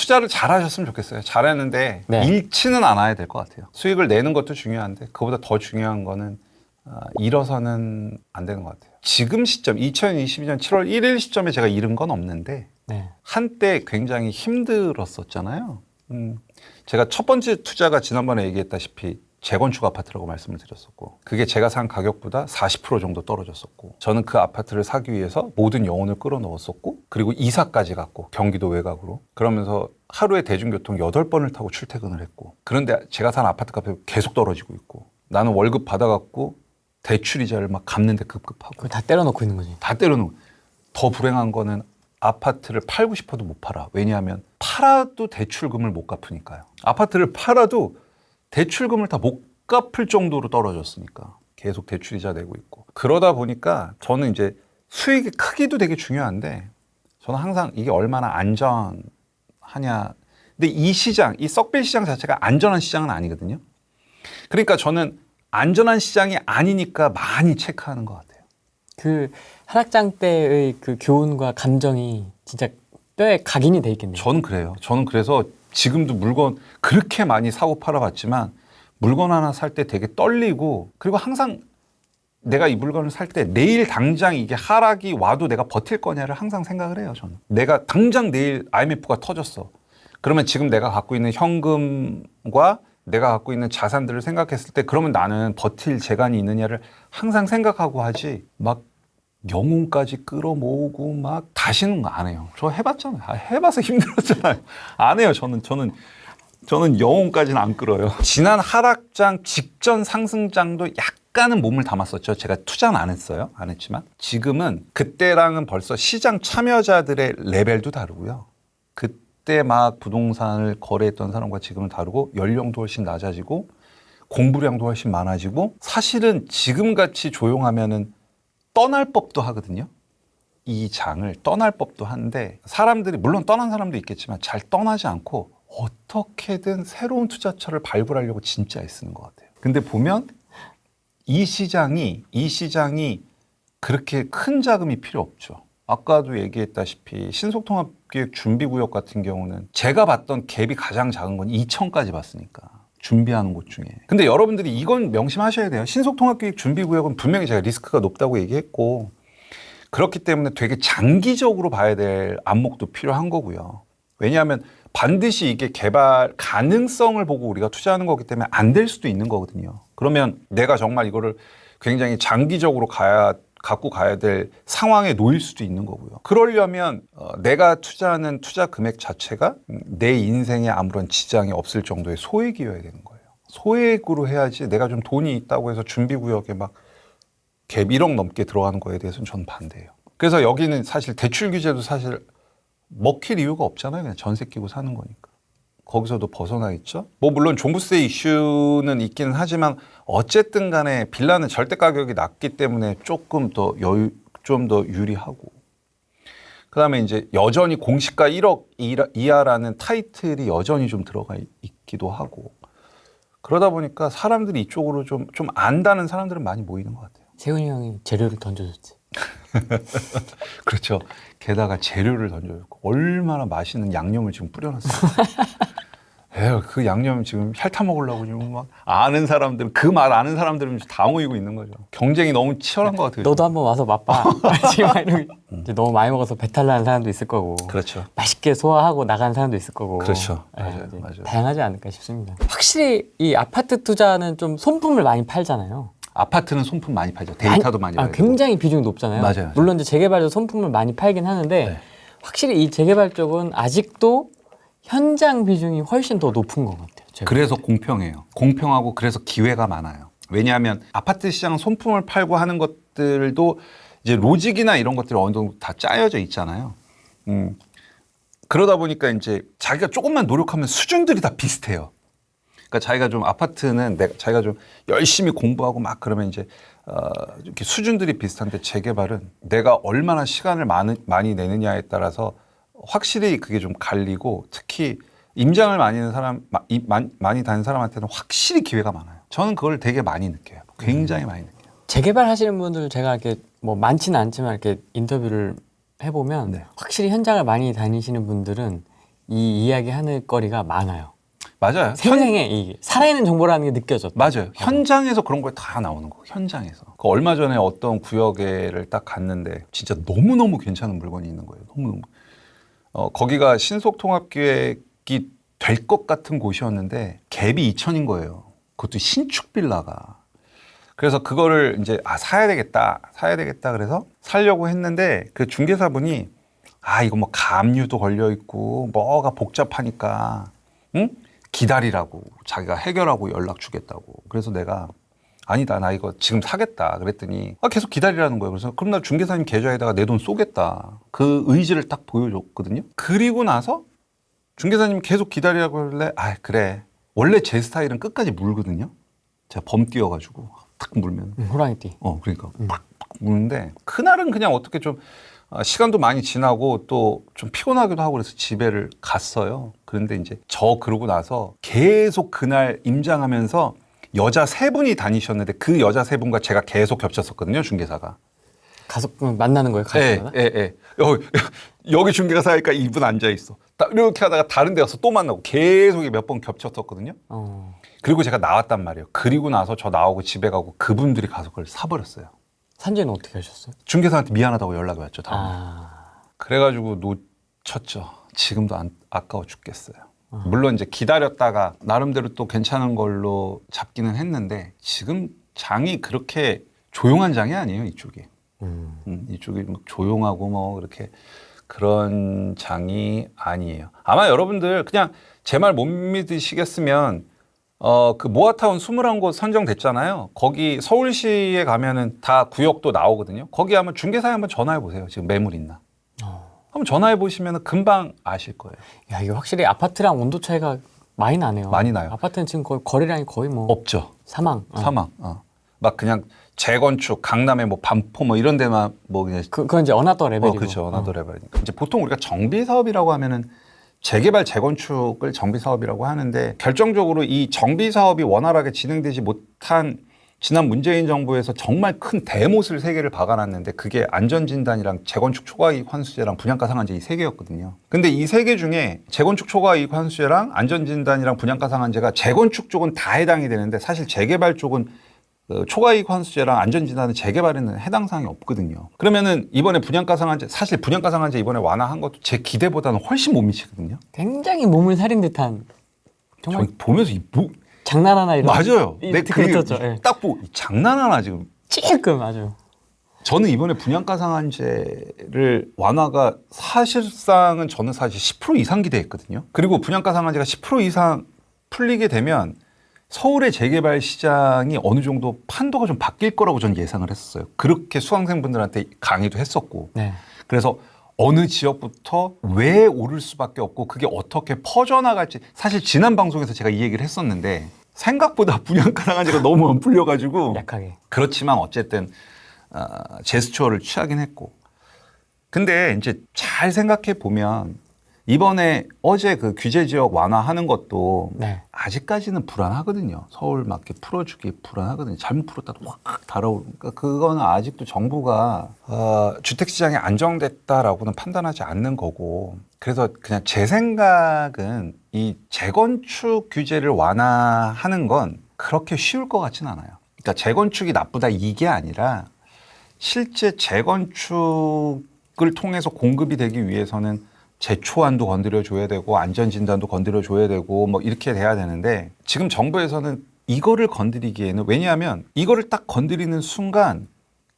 투자를 잘하셨으면 좋겠어요. 잘했는데 네. 잃지는 않아야 될 것 같아요. 수익을 내는 것도 중요한데 그보다 더 중요한 거는 잃어서는 안 되는 것 같아요. 지금 시점 2022년 7월 1일 시점에 제가 잃은 건 없는데 네. 한때 굉장히 힘들었었잖아요. 제가 첫 번째 투자가 지난번에 얘기했다시피 재건축 아파트라고 말씀을 드렸었고 그게 제가 산 가격보다 40% 정도 떨어졌었고 저는 그 아파트를 사기 위해서 모든 영혼을 끌어넣었었고 그리고 이사까지 갔고 경기도 외곽으로 그러면서 하루에 대중교통 8번을 타고 출퇴근을 했고 그런데 제가 산 아파트 값이 계속 떨어지고 있고 나는 월급 받아갖고 대출 이자를 막 갚는데 급급하고 그걸 다 때려놓고 있는 거지. 다 때려놓고 더 불행한 거는 아파트를 팔고 싶어도 못 팔아. 왜냐하면 팔아도 대출금을 못 갚으니까요. 아파트를 팔아도 대출금을 다 못 갚을 정도로 떨어졌으니까 계속 대출 이자 내고 있고 그러다 보니까 저는 이제 수익의 크기도 되게 중요한데 저는 항상 이게 얼마나 안전하냐 근데 이 시장, 이 썩빌 시장 자체가 안전한 시장은 아니거든요. 그러니까 저는 안전한 시장이 아니니까 많이 체크하는 것 같아요. 그 하락장 때의 그 교훈과 감정이 진짜 뼈에 각인이 돼 있겠네요. 저는 그래요. 저는 그래서 지금도 물건 그렇게 많이 사고 팔아봤지만 물건 하나 살 때 되게 떨리고 그리고 항상 내가 이 물건을 살 때 내일 당장 이게 하락이 와도 내가 버틸 거냐를 항상 생각을 해요. 저는 내가 당장 내일 IMF가 터졌어. 그러면 지금 내가 갖고 있는 현금과 내가 갖고 있는 자산들을 생각했을 때 그러면 나는 버틸 재간이 있느냐를 항상 생각하고 하지 막 영혼까지 끌어모으고 막 다시는 거 안 해요. 저 해봤잖아요. 해봐서 힘들었잖아요. 안 해요. 저는 영혼까지는 안 끌어요. 지난 하락장 직전 상승장도 약간은 몸을 담았었죠. 제가 투자는 안 했어요. 안 했지만 지금은 그때랑은 벌써 시장 참여자들의 레벨도 다르고요. 그때 막 부동산을 거래했던 사람과 지금은 다르고 연령도 훨씬 낮아지고 공부량도 훨씬 많아지고 사실은 지금같이 조용하면은 떠날 법도 하거든요. 이 장을 떠날 법도 한데 사람들이 물론 떠난 사람도 있겠지만 잘 떠나지 않고 어떻게든 새로운 투자처를 발굴하려고 진짜 애쓰는 것 같아요. 근데 보면 이 시장이 그렇게 큰 자금이 필요 없죠. 아까도 얘기했다시피 신속통합기획준비구역 같은 경우는 제가 봤던 갭이 가장 작은 건 2천까지 봤으니까. 준비하는 곳 중에. 근데 여러분들이 이건 명심하셔야 돼요. 신속통합기획준비구역은 분명히 제가 리스크가 높다고 얘기했고 그렇기 때문에 되게 장기적으로 봐야 될 안목도 필요한 거고요. 왜냐하면 반드시 이게 개발 가능성을 보고 우리가 투자하는 거기 때문에 안 될 수도 있는 거거든요. 그러면 내가 정말 이거를 굉장히 장기적으로 갖고 가야 될 상황에 놓일 수도 있는 거고요. 그러려면 내가 투자하는 투자 금액 자체가 내 인생에 아무런 지장이 없을 정도의 소액이어야 되는 거예요. 소액으로 해야지 내가 좀 돈이 있다고 해서 준비구역에 막 갭 1억 넘게 들어가는 거에 대해서는 저는 반대예요. 그래서 여기는 사실 대출 규제도 사실 먹힐 이유가 없잖아요. 그냥 전세 끼고 사는 거니까. 거기서도 벗어나 있죠. 뭐 물론 종부세 이슈는 있기는 하지만 어쨌든 간에 빌라는 절대 가격이 낮기 때문에 조금 더 좀 더 유리하고 그다음에 이제 여전히 공시가 1억 이하라는 타이틀이 여전히 좀 들어가 있기도 하고 그러다 보니까 사람들이 이쪽으로 좀 안다는 사람들은 많이 모이는 것 같아요. 세훈이 형이 재료를 던져줬지. 그렇죠. 게다가 재료를 던져줬고 얼마나 맛있는 양념을 지금 뿌려놨어요. 에휴, 그 양념 지금 핥아 먹으려고 지금 막 아는 사람들 그 말 아는 사람들은 다 모이고 있는 거죠. 경쟁이 너무 치열한 것 같아요. 너도 한번 와서 맛봐. 지금 이제 너무 많이 먹어서 배탈 나는 사람도 있을 거고. 그렇죠. 맛있게 소화하고 나가는 사람도 있을 거고. 그렇죠. 네, 맞아요. 이제 맞아요. 다양하지 않을까 싶습니다. 확실히 이 아파트 투자는 좀 손품을 많이 팔잖아요. 아파트는 손품 많이 팔죠. 데이터도 많이 팔고. 굉장히 비중이 높잖아요. 맞아요. 물론 이제 재개발도 손품을 많이 팔긴 하는데 네. 확실히 이 재개발 쪽은 아직도 현장 비중이 훨씬 더 높은 것 같아요. 제가. 그래서 공평해요. 공평하고 그래서 기회가 많아요. 왜냐하면 아파트 시장은 손품을 팔고 하는 것들도 이제 로직이나 이런 것들이 어느 정도 다 짜여져 있잖아요. 그러다 보니까 이제 자기가 조금만 노력하면 수준들이 다 비슷해요. 그러니까 자기가 좀 아파트는 자기가 좀 열심히 공부하고 막 그러면 이제 이렇게 수준들이 비슷한데 재개발은 내가 얼마나 시간을 많이 내느냐에 따라서 확실히 그게 좀 갈리고 특히 임장을 많이 하는 사람 많이 다니는 사람한테는 확실히 기회가 많아요. 저는 그걸 되게 많이 느껴요. 굉장히 많이 느껴요. 재개발 하시는 분들 제가 이렇게 뭐 많지는 않지만 이렇게 인터뷰를 해보면 네. 확실히 현장을 많이 다니시는 분들은 이 이야기 하는 거리가 많아요. 맞아요. 생생해. 이 살아있는 정보라는 게 느껴졌다. 맞아요. 현장에서 그런 거 다 나오는 거. 현장에서. 그 얼마 전에 어떤 구역에를 딱 갔는데 진짜 너무너무 괜찮은 물건이 있는 거예요. 너무너무. 거기가 신속통합기획이 될 것 같은 곳이었는데 갭이 2천인 거예요. 그것도 신축 빌라가. 그래서 그거를 이제 사야 되겠다. 그래서 사려고 했는데 그 중개사분이 이거 뭐 가압류도 걸려 있고 뭐가 복잡하니까 응? 기다리라고 자기가 해결하고 연락 주겠다고. 그래서 내가 아니다 나 이거 지금 사겠다 그랬더니 계속 기다리라는 거예요. 그래서 그럼 나 중개사님 계좌에다가 내 돈 쏘겠다. 그 의지를 딱 보여줬거든요. 그리고 나서 중개사님이 계속 기다리라고 하길래 그래. 원래 제 스타일은 끝까지 물거든요. 제가 범 뛰어가지고 탁 물면 호랑이띠. 그러니까 팍 물는데 그날은 그냥 어떻게 좀 시간도 많이 지나고 또 좀 피곤하기도 하고 그래서 집에를 갔어요. 그런데 이제 그러고 나서 계속 그날 임장하면서 여자 3분이 다니셨는데 그 여자 3분과 제가 계속 겹쳤었거든요. 중개사가. 가서 만나는 거예요? 가서 여기 중개사 하니까 이분 앉아있어. 이렇게 하다가 다른 데 가서 또 만나고 계속 몇 번 겹쳤었거든요. 그리고 제가 나왔단 말이에요. 그리고 나서 저 나오고 집에 가고 그분들이 가서 그걸 사버렸어요. 산지는 어떻게 하셨어요? 중개사한테 미안하다고 연락이 왔죠. 다음에. 그래가지고 놓쳤죠. 지금도 아까워 죽겠어요. 물론 이제 기다렸다가 나름대로 또 괜찮은 걸로 잡기는 했는데 지금 장이 그렇게 조용한 장이 아니에요. 이쪽이. 이쪽이 막 조용하고 뭐 그렇게 그런 장이 아니에요. 아마 여러분들 그냥 제 말 못 믿으시겠으면 그 모아타운 21곳 선정됐잖아요. 거기 서울시에 가면은 다 구역도 나오거든요. 거기 한번 중개사에 한번 전화해 보세요. 지금 매물 있나? 한번 전화해 보시면 금방 아실 거예요. 야, 이게 확실히 아파트랑 온도 차이가 많이 나네요. 많이 나요. 아파트는 지금 거리량이 거의 뭐 없죠. 사망. 막 그냥 재건축, 강남에 뭐 반포 뭐 이런 데만 뭐 그냥 그건 이제 어나더 레벨이고. 그렇죠. 어나더 레벨이니까. 이제 보통 우리가 정비 사업이라고 하면은 재개발, 재건축을 정비 사업이라고 하는데 결정적으로 이 정비 사업이 원활하게 진행되지 못한 지난 문재인 정부에서 정말 큰 대못을 3개를 박아놨는데 그게 안전진단이랑 재건축 초과이익 환수제랑 분양가 상한제 이 3개였거든요. 근데 이 3개 중에 재건축 초과이익 환수제랑 안전진단이랑 분양가 상한제가 재건축 쪽은 다 해당이 되는데 사실 재개발 쪽은 초과이익 환수제랑 안전진단은 재개발에는 해당 사항이 없거든요. 그러면은 이번에 분양가 상한제, 사실 분양가 상한제 이번에 완화한 것도 제 기대보다는 훨씬 못 미치거든요. 굉장히 몸을 사린 듯한 정말 보면서 장난하나 이런. 맞아요. 딱 보고 장난하나 지금. 찔끔 맞아요. 저는 이번에 분양가 상한제를 완화가 사실상은 저는 사실 10% 이상 기대했거든요. 그리고 분양가 상한제가 10% 이상 풀리게 되면 서울의 재개발 시장이 어느 정도 판도가 좀 바뀔 거라고 저는 예상을 했었어요. 그렇게 수강생분들한테 강의도 했었고. 네. 그래서 어느 지역부터 왜 오를 수밖에 없고 그게 어떻게 퍼져나갈지 사실 지난 방송에서 제가 이 얘기를 했었는데 생각보다 분양가 상한제가 너무 안 풀려가지고 약하게. 그렇지만 어쨌든 제스처를 취하긴 했고 근데 이제 잘 생각해 보면 이번에 어제 그 규제 지역 완화하는 것도 네. 아직까지는 불안하거든요. 서울 막 이렇게 풀어주기 불안하거든요. 잘못 풀었다 확 달아오르니까 그거는 아직도 정부가 주택시장이 안정됐다라고는 판단하지 않는 거고 그래서 그냥 제 생각은 이 재건축 규제를 완화하는 건 그렇게 쉬울 것 같진 않아요. 그러니까 재건축이 나쁘다 이게 아니라 실제 재건축을 통해서 공급이 되기 위해서는 제초안도 건드려줘야 되고 안전진단도 건드려줘야 되고 뭐 이렇게 돼야 되는데 지금 정부에서는 이거를 건드리기에는 왜냐하면 이거를 딱 건드리는 순간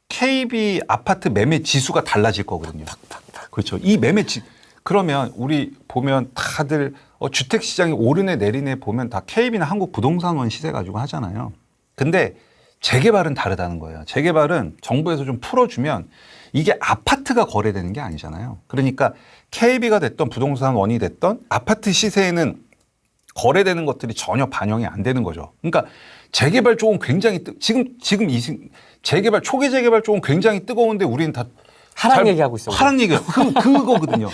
KB 아파트 매매 지수가 달라질 거거든요. 그렇죠. 이 그러면 우리 보면 다들 주택 시장이 오르네 내리네 보면 다 KB나 한국부동산원 시세 가지고 하잖아요. 근데 재개발은 다르다는 거예요. 재개발은 정부에서 좀 풀어주면 이게 아파트가 거래되는 게 아니잖아요. 그러니까 KB가 됐던 부동산원이 됐던 아파트 시세에는 거래되는 것들이 전혀 반영이 안 되는 거죠. 그러니까 재개발 쪽은 굉장히 지금 이 재개발 초기 재개발 쪽은 굉장히 뜨거운데 우리는 다 하락 얘기하고 있어요. 하락 얘기가 그거거든요.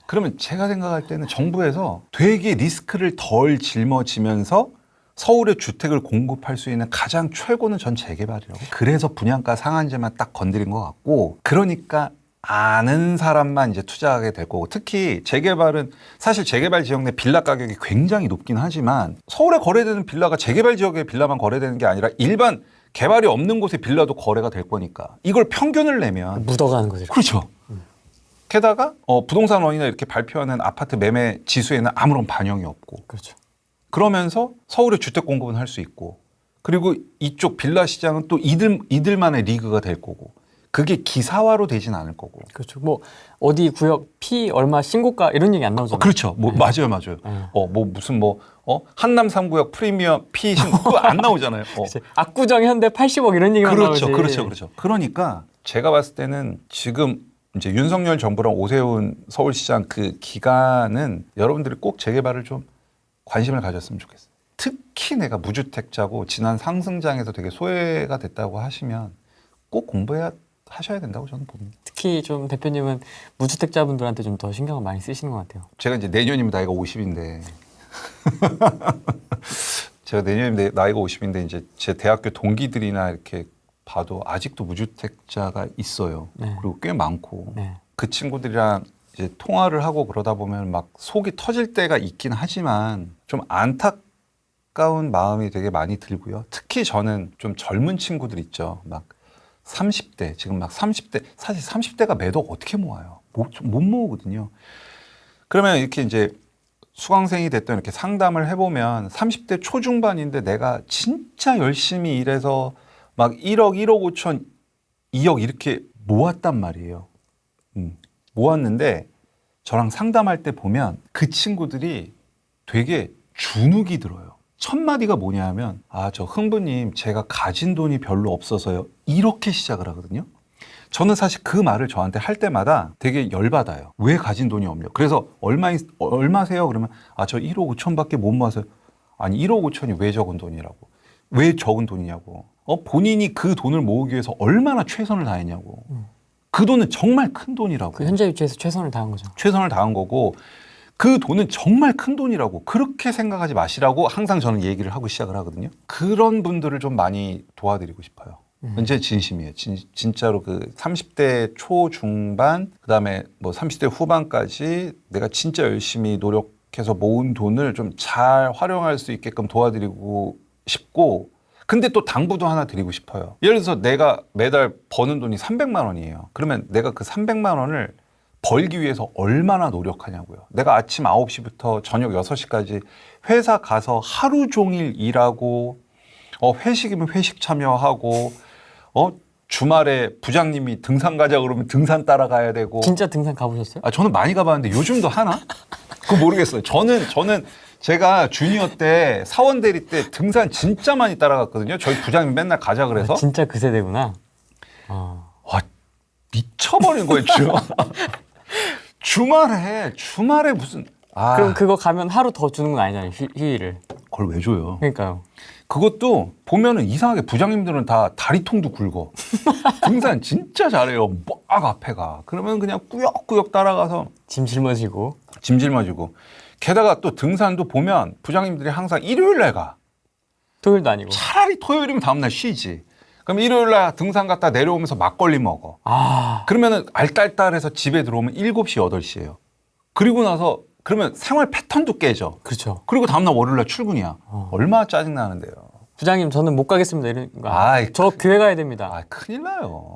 그러면 제가 생각할 때는 정부에서 되게 리스크를 덜 짊어지면서 서울의 주택을 공급할 수 있는 가장 최고는 전 재개발이라고. 그래서 분양가 상한제만 딱 건드린 것 같고 그러니까 아는 사람만 이제 투자하게 될 거고, 특히 재개발은 사실 재개발 지역 내 빌라 가격이 굉장히 높긴 하지만 서울에 거래되는 빌라가 재개발 지역의 빌라만 거래되는 게 아니라 일반 개발이 없는 곳의 빌라도 거래가 될 거니까 이걸 평균을 내면 묻어가는 거죠. 그렇죠. 게다가 부동산원이나 이렇게 발표하는 아파트 매매 지수에는 아무런 반영이 없고, 그렇죠. 그러면서 서울의 주택 공급은 할 수 있고, 그리고 이쪽 빌라 시장은 또 이들만의 리그가 될 거고, 그게 기사화로 되진 않을 거고. 그렇죠. 뭐 어디 구역 P 얼마 신고가 이런 얘기 안 나오잖아요. 그렇죠. 뭐 맞아요. 뭐 무슨 한남 3구역 프리미엄 P 그거 안 나오잖아요. 그치. 압구정 현대 80억 이런 얘기만 나오지. 그렇죠. 그러니까 제가 봤을 때는 지금 이제 윤석열 정부랑 오세훈 서울시장 그 기간은 여러분들이 꼭 재개발을 좀 관심을 가졌으면 좋겠어요. 특히 내가 무주택자고 지난 상승장에서 되게 소외가 됐다고 하시면 꼭 하셔야 된다고 저는 봅니다. 특히 좀 대표님은 무주택자분들한테 좀 더 신경을 많이 쓰시는 것 같아요. 제가 이제 내년이면 나이가 50인데 제가 내년이면 나이가 50인데 이제 제 대학교 동기들이나 이렇게 봐도 아직도 무주택자가 있어요. 네. 그리고 꽤 많고 네. 그 친구들이랑 이제 통화를 하고 그러다 보면 막 속이 터질 때가 있긴 하지만 좀 안타까운 마음이 되게 많이 들고요. 특히 저는 좀 젊은 친구들 있죠. 막 30대 지금 막 30대 사실 30대가 매도 어떻게 모아요? 못 모으거든요. 그러면 이렇게 이제 수강생이 됐던 이렇게 상담을 해보면 30대 초중반인데 내가 진짜 열심히 일해서 막 1억, 1억 5천, 2억 이렇게 모았단 말이에요. 모았는데 저랑 상담할 때 보면 그 친구들이 되게 주눅이 들어요. 첫 마디가 뭐냐 하면 저 흥부님 제가 가진 돈이 별로 없어서요. 이렇게 시작을 하거든요. 저는 사실 그 말을 저한테 할 때마다 되게 열받아요. 왜 가진 돈이 없냐. 그래서 얼마세요? 그러면 저 1억 5천밖에 못 모아서요. 아니 1억 5천이 왜 적은 돈이라고. 왜 적은 돈이냐고. 본인이 그 돈을 모으기 위해서 얼마나 최선을 다했냐고. 그 돈은 정말 큰 돈이라고. 그 현재 위치에서 최선을 다한 거죠. 최선을 다한 거고 그 돈은 정말 큰 돈이라고 그렇게 생각하지 마시라고 항상 저는 얘기를 하고 시작을 하거든요. 그런 분들을 좀 많이 도와드리고 싶어요. 제 진심이에요. 진짜로 그 30대 초중반 그다음에 뭐 30대 후반까지 내가 진짜 열심히 노력해서 모은 돈을 좀 잘 활용할 수 있게끔 도와드리고 싶고, 근데 또 당부도 하나 드리고 싶어요. 예를 들어서 내가 매달 버는 돈이 300만 원이에요. 그러면 내가 그 300만 원을 벌기 위해서 얼마나 노력하냐고요. 내가 아침 9시부터 저녁 6시까지 회사 가서 하루 종일 일하고 회식이면 회식 참여하고 주말에 부장님이 등산 가자 그러면 등산 따라가야 되고. 진짜 등산 가보셨어요? 저는 많이 가봤는데 요즘도 하나? 그거 모르겠어요. 저는 제가 주니어 때 사원 대리 때 등산 진짜 많이 따라갔거든요. 저희 부장님 맨날 가자 그래서. 진짜 그 세대구나. 와, 미쳐버린 거예요. 주말에 무슨. 그럼 그거 가면 하루 더 주는 건 아니잖아요. 휴일을. 그걸 왜 줘요? 그러니까요. 그것도 보면은 이상하게 부장님들은 다 다리통도 굵어. 등산 진짜 잘해요. 막 앞에 가. 그러면 그냥 꾸역꾸역 따라가서 짐 짊어지고. 게다가 또 등산도 보면 부장님들이 항상 일요일날 가. 토요일도 아니고. 차라리 토요일이면 다음날 쉬지. 그럼 일요일날 등산 갔다 내려오면서 막걸리 먹어. 그러면은 알딸딸해서 집에 들어오면 7시, 8시예요. 그리고 나서 그러면 생활 패턴도 깨져. 그렇죠. 그리고 다음날 월요일날 출근이야. 얼마나 짜증나는데요. 부장님 저는 못 가겠습니다. 이런 거. 저 교회 가야 됩니다. 큰일 나요.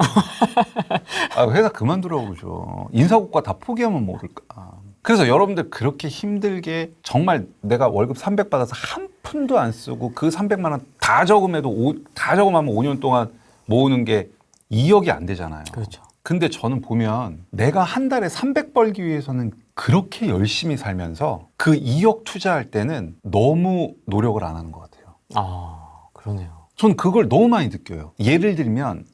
회사 그만두라고 그러죠. 인사고과 다 포기하면 모를까. 그래서 여러분들 그렇게 힘들게 정말 내가 월급 300 받아서 한 푼도 안 쓰고 그 300만 원 다 적음해도 다 적음하면 5년 동안 모으는 게 2억이 안 되잖아요. 그렇죠. 근데 저는 보면 내가 한 달에 300 벌기 위해서는 그렇게 열심히 살면서 그 2억 투자할 때는 너무 노력을 안 하는 것 같아요. 그러네요. 전 그걸 너무 많이 느껴요. 예를 들면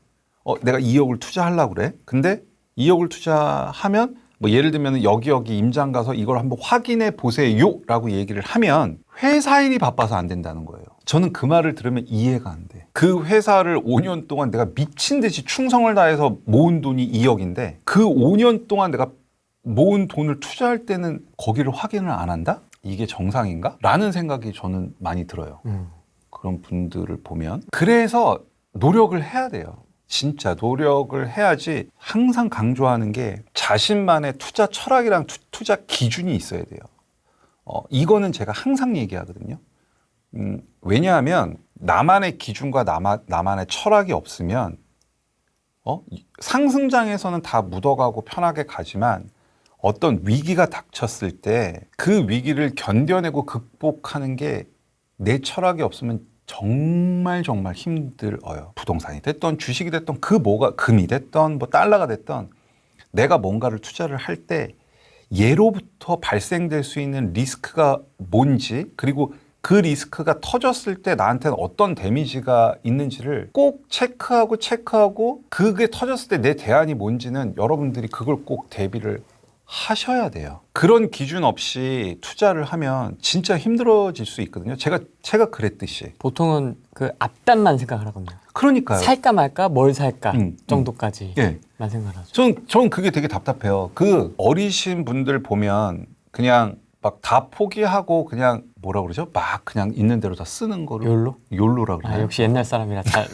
내가 2억을 투자하려고 그래. 근데 2억을 투자하면 뭐 예를 들면 여기 임장 가서 이걸 한번 확인해 보세요라고 얘기를 하면 회사 일이 바빠서 안 된다는 거예요. 저는 그 말을 들으면 이해가 안 돼. 그 회사를 5년 동안 내가 미친 듯이 충성을 다해서 모은 돈이 2억인데 그 5년 동안 내가 모은 돈을 투자할 때는 거기를 확인을 안 한다? 이게 정상인가? 라는 생각이 저는 많이 들어요. 그런 분들을 보면. 그래서 노력을 해야 돼요. 진짜 노력을 해야지. 항상 강조하는 게 자신만의 투자 철학이랑 투자 기준이 있어야 돼요. 이거는 제가 항상 얘기하거든요. 왜냐하면 나만의 기준과 나만의 철학이 없으면 상승장에서는 다 묻어가고 편하게 가지만 어떤 위기가 닥쳤을 때 그 위기를 견뎌내고 극복하는 게 내 철학이 없으면 정말 힘들어요. 부동산이 됐던 주식이 됐던 그 뭐가 금이 됐던 뭐 달러가 됐던 내가 뭔가를 투자를 할 때 예로부터 발생될 수 있는 리스크가 뭔지 그리고 그 리스크가 터졌을 때 나한테는 어떤 데미지가 있는지를 꼭 체크하고 그게 터졌을 때 내 대안이 뭔지는 여러분들이 그걸 꼭 대비를 하셔야 돼요. 그런 기준 없이 투자를 하면 진짜 힘들어질 수 있거든요. 제가 그랬듯이. 보통은 그 앞단만 생각을 하거든요. 그러니까요. 살까 말까 뭘 살까 정도까지만 예. 생각을 하죠. 전 그게 되게 답답해요. 그 어리신 분들 보면 그냥 막 다 포기하고 그냥 뭐라 그러죠? 막 그냥 있는 대로 다 쓰는 거를 욜로라 그래요. 역시 옛날 사람이라 잘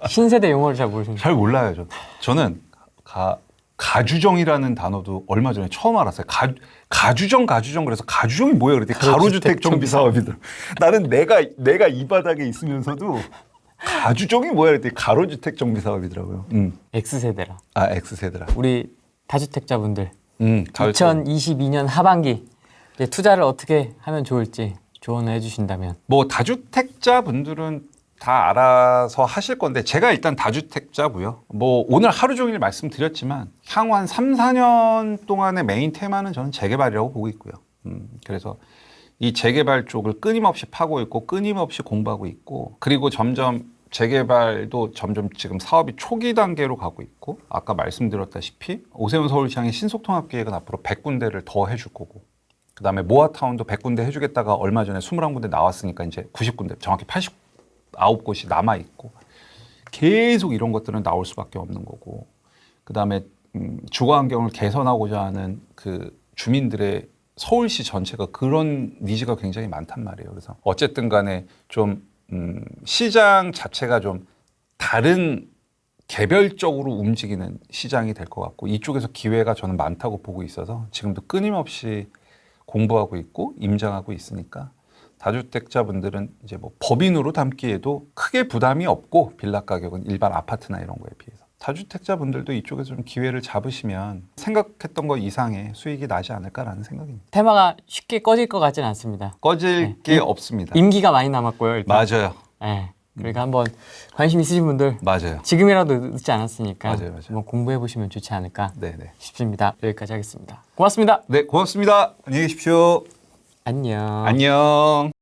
신세대 용어를 잘 모르시는. 잘 몰라요. 저는 가주정이라는 단어도 얼마 전에 처음 알았어요. 가주정 그래서 가주정이 뭐예요? 그랬더니 가로주택 정비 사업이더라. 나는 내가 이 바닥에 있으면서도 가주정이 뭐야? 그랬더니 가로주택 정비 사업이더라고요. X세대라. X세대라. 우리 다주택자분들 2022년 2022년 하반기 이제 투자를 어떻게 하면 좋을지 조언을 해주신다면. 뭐 다주택자 분들은 다 알아서 하실 건데 제가 일단 다주택자고요. 뭐 오늘 하루 종일 말씀드렸지만 향후 한 3, 4년 동안의 메인 테마는 저는 재개발이라고 보고 있고요. 그래서 이 재개발 쪽을 끊임없이 파고 있고 끊임없이 공부하고 있고 그리고 점점 재개발도 점점 지금 사업이 초기 단계로 가고 있고 아까 말씀드렸다시피 오세훈 서울시장의 신속통합계획은 앞으로 100군데를 더 해줄 거고 그다음에 모아타운도 100군데 해주겠다가 얼마 전에 21군데 나왔으니까 이제 90군데 정확히 89곳이 남아있고 계속 이런 것들은 나올 수밖에 없는 거고 그다음에 주거 환경을 개선하고자 하는 그 주민들의 서울시 전체가 그런 니즈가 굉장히 많단 말이에요. 그래서 어쨌든 간에 좀 시장 자체가 좀 다른 개별적으로 움직이는 시장이 될 것 같고 이쪽에서 기회가 저는 많다고 보고 있어서 지금도 끊임없이 공부하고 있고 임장하고 있으니까 다주택자분들은 이제 뭐 법인으로 담기에도 크게 부담이 없고 빌라 가격은 일반 아파트나 이런 거에 비해서 다주택자분들도 이쪽에서 좀 기회를 잡으시면 생각했던 것 이상의 수익이 나지 않을까라는 생각입니다. 테마가 쉽게 꺼질 것 같지는 않습니다. 꺼질 게 없습니다. 임기가 많이 남았고요. 일단. 맞아요. 네. 그러니까 한번 관심 있으신 분들 맞아요. 지금이라도 늦지 않았으니까 맞아요. 한번 공부해 보시면 좋지 않을까 네네. 싶습니다. 여기까지 하겠습니다. 고맙습니다. 네, 고맙습니다. 안녕히 계십시오. 안녕. 안녕.